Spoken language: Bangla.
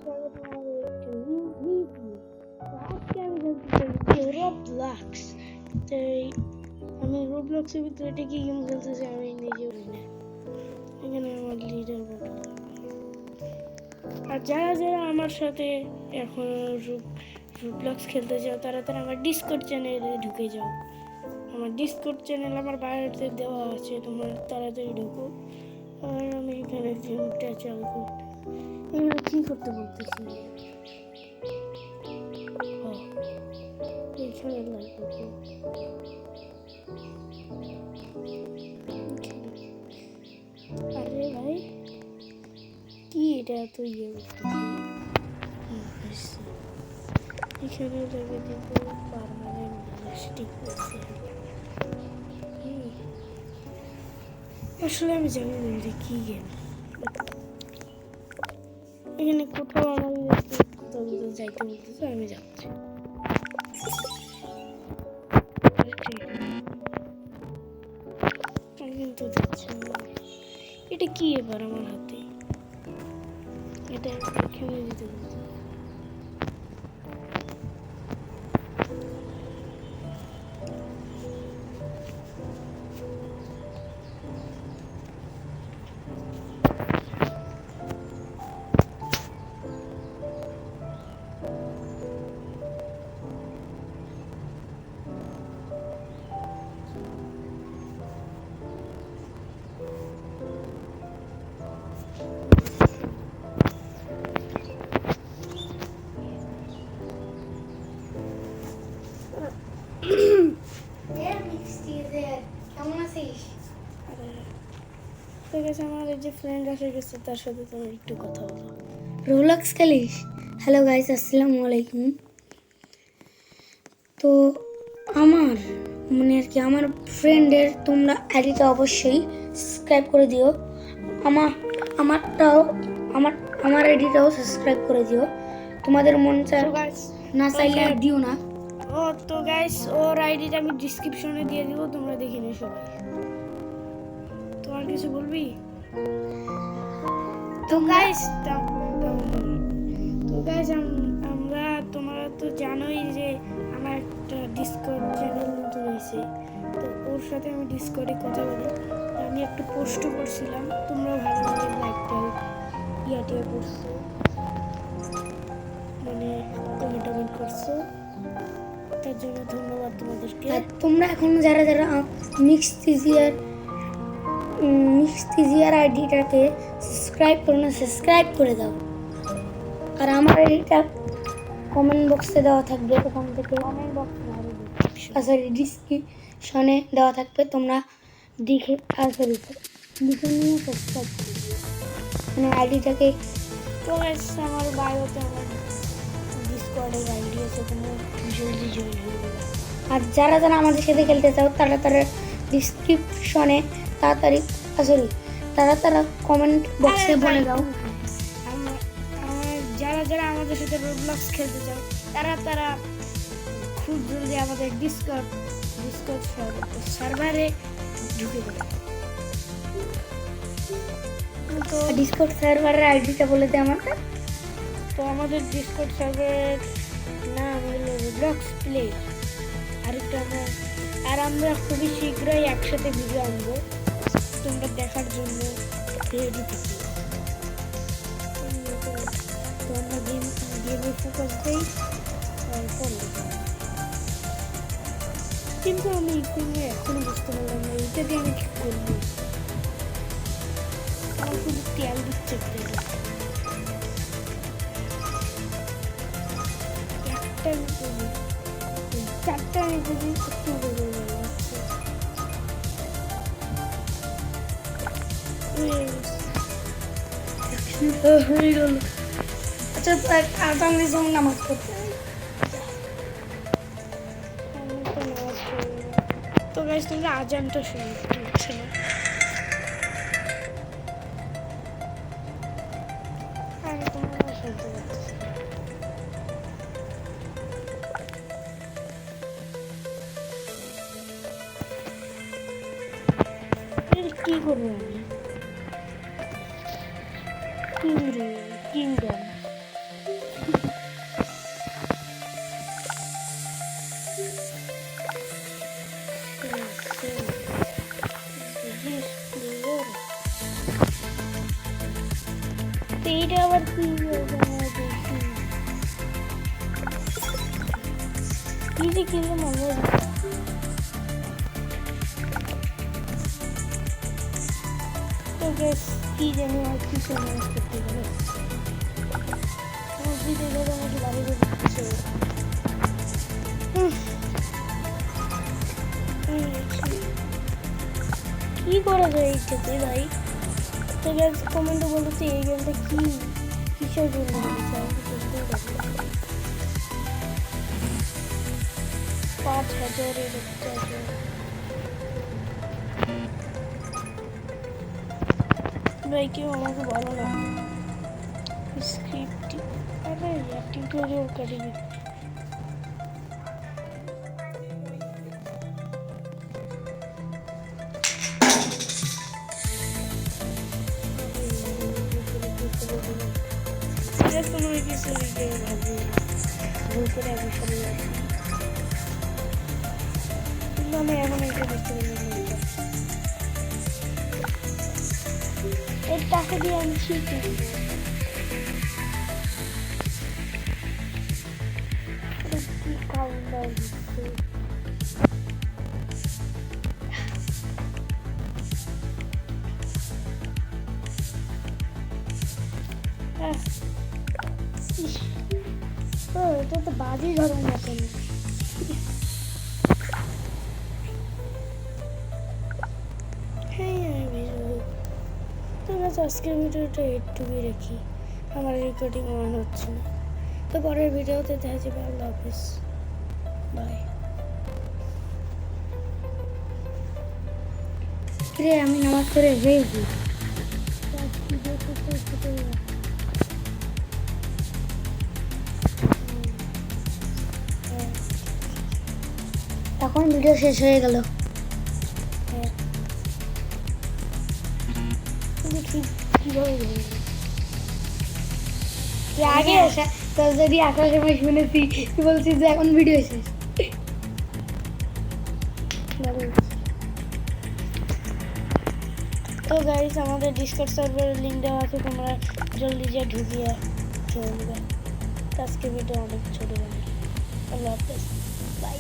স্বাগত আমাদের একটি নিউ ভিডিও। তো আজকে আমি খেলতে চাই রোবলক্স। তো আমি রোবলক্সের ভিতরে এটা কি গেম খেলতেছি আমি নিজেও জানি না। এখানে আমার লিডার বোর্ড, আর যারা যারা আমার সাথে এখন রোবলক্স খেলতে চাও তারা তারা আমার ডিসকর্ড চ্যানেলে ঢুকে যাও। আমার ডিসকর্ড চ্যানেল আমার বায়োতে দেওয়া আছে, তোমরা তাড়াতাড়ি ঢুকো। আর আমি এখানে গেমটা চালু করি। এগুলো কি করতে বলতেছি? এখানে লাগবে। আরে ভাই কি এটা এত ইয়ে করতেছি? এখানে লাগে দিব পার্মানেন্ট ইলাস্টিক আছে। আসলে আমি জানি না এটা কি গেম। এখানে কোথাও আমার কোথাও যাইতে বলতেছে, আমি যাচ্ছি। কিন্তু যাচ্ছে না। এটা কি এবার আমার হাতে? এটা এখানে দিতে বলতে আমার যে ফ্রেন্ড এসে গেছে তার সাথে তুমি একটু কথা বলো। রোবলক্স খেলিস? হ্যালো গাইস, আসসালামু আলাইকুম। তো আমার আর কি আমার ফ্রেন্ডের তোমরা আইডিটা অবশ্যই সাবস্ক্রাইব করে দিও। আমার আইডিটাও সাবস্ক্রাইব করে দিও। তোমাদের মন না চাইলে আর দিও না। তো গাইস ওর আইডিটা আমি ডেসক্রিপশনে দিয়ে দিব, তোমরা দেখে নিও সবাই। তোমার কিছু বলবি? তো গাইস আমরা তোমরা তো জানোই যে আমার একটা ডিসকর্ড চ্যানেল নতুন হয়েছে। তো ওর সাথে আমি ডিসকর্ডে কথা বলি। আমি একটু পোস্ট করছিলাম, তোমরাও ভালোভাবে লাইকটা টিয়া করছো, মানে কমেন্ট করছো, তার জন্য ধন্যবাদ তোমাদেরকে। আর তোমরা এখন যারা যারা মিক্স তিজিয়ার আইডিটাকে সাবস্ক্রাইব করো না, সাবস্ক্রাইব করে দাও। আর আমার আইডিটা কমেন্ট বক্সে দেওয়া থাকবে, ওখান থেকে কমেন্ট বক্সে ডিসক্রিপশনে দেওয়া থাকবে, তোমরা দেখে লিখে নিয়ে সাবস্ক্রাইব করে দিও। মানে আইডিটাকে তো গাইস আমার বায়োতে আমার ডিসকর্ডের আইডি আছে, তোমরা জলদি জয়েন হয়ে যাবে। আর যারা যারা আমাদের সাথে খেলতে চাও তারা ডিসক্রিপশনে তারা কমেন্ট বক্সে বলে দাও। যারা যারা আমাদের সাথে রোবলক্স খেলতে চাও তারা খুব জলদি আমাদের ডিসকর্ড সার্ভারে ঢুকে যাবে। তো ডিসকর্ড সার্ভারের আইডিটা বলে দে আমাকে। তো আমাদের ডিসকর্ড সার্ভারের নাম হলো রোবলক্স প্লে। আমরা খুবই শীঘ্রই একসাথে ভিডিও আনবো, তোমরা দেখার জন্য রেডি থাকো। তো আমরা গেমে ফোকাস দিই, কিন্তু আমি এখনো বুঝতে পারলাম না এটা দিয়ে আমি ঠিক করবো। আমার শুধু তেল দিচ্ছে, চারটা নিতে দিই একটু হয়ে গেল। আচ্ছা নামাজ পড়তে তো গাইস তোমরা আজানটা শুনছো না? আমি তোমরা শুনতে পাচ্ছি। কি করবো আমি? কিংডম কি যে কিনলাম আমরা তো গ্যাস কি জানি আর কি সময় করতে হবে ভিডিও দেখে আমাকে বাড়ি দিচ্ছে কি করা যায় এইটাতে ভাই তো গ্যাস কমেন্টে বলতেছে এই গেমটা কি কিসের জন্য হয়েছে আমি তো বুঝতেই পারছি না। 5,000-এর একটা ভাই কেউ আমাকে বলো না স্ক্রিপ্ট আরে টিউটোরিয়াল কাটিয়ে সেটা কোনো কিছু ভাবি ভুল করে আমি সরে যাচ্ছি কিন্তু আমি এমন একটা বুঝতে পারি এর টাকা দিয়ে আমি ঠিক কিনবো কি কাউন্টার দিচ্ছে এটা তো বাজি ধরুন এখন ঠিক আছে আজকের ভিডিওটা একটুকুই রাখি আমার রেকর্ডিং অন হচ্ছে না তো পরের ভিডিওতে দেখা যাবে আল্লাহ হাফিজ বাই রে আমি নামাজ পড়ে এসেছি এখন ভিডিও শেষ হয়ে গেল কিভাবে আগে আসা তো যদি আসার সময় শুনেছি তুই বলছিস যে এখন ভিডিও শেষ তো গাইস আমাদের ডিসকার্ড সার্ভারের লিংক দেওয়া আছে তোমরা জলদি যা ঢুকিয়ে চলে যাবে আজকে ভিডিও অনেক ছোট আল্লাহ হাফেজ বাই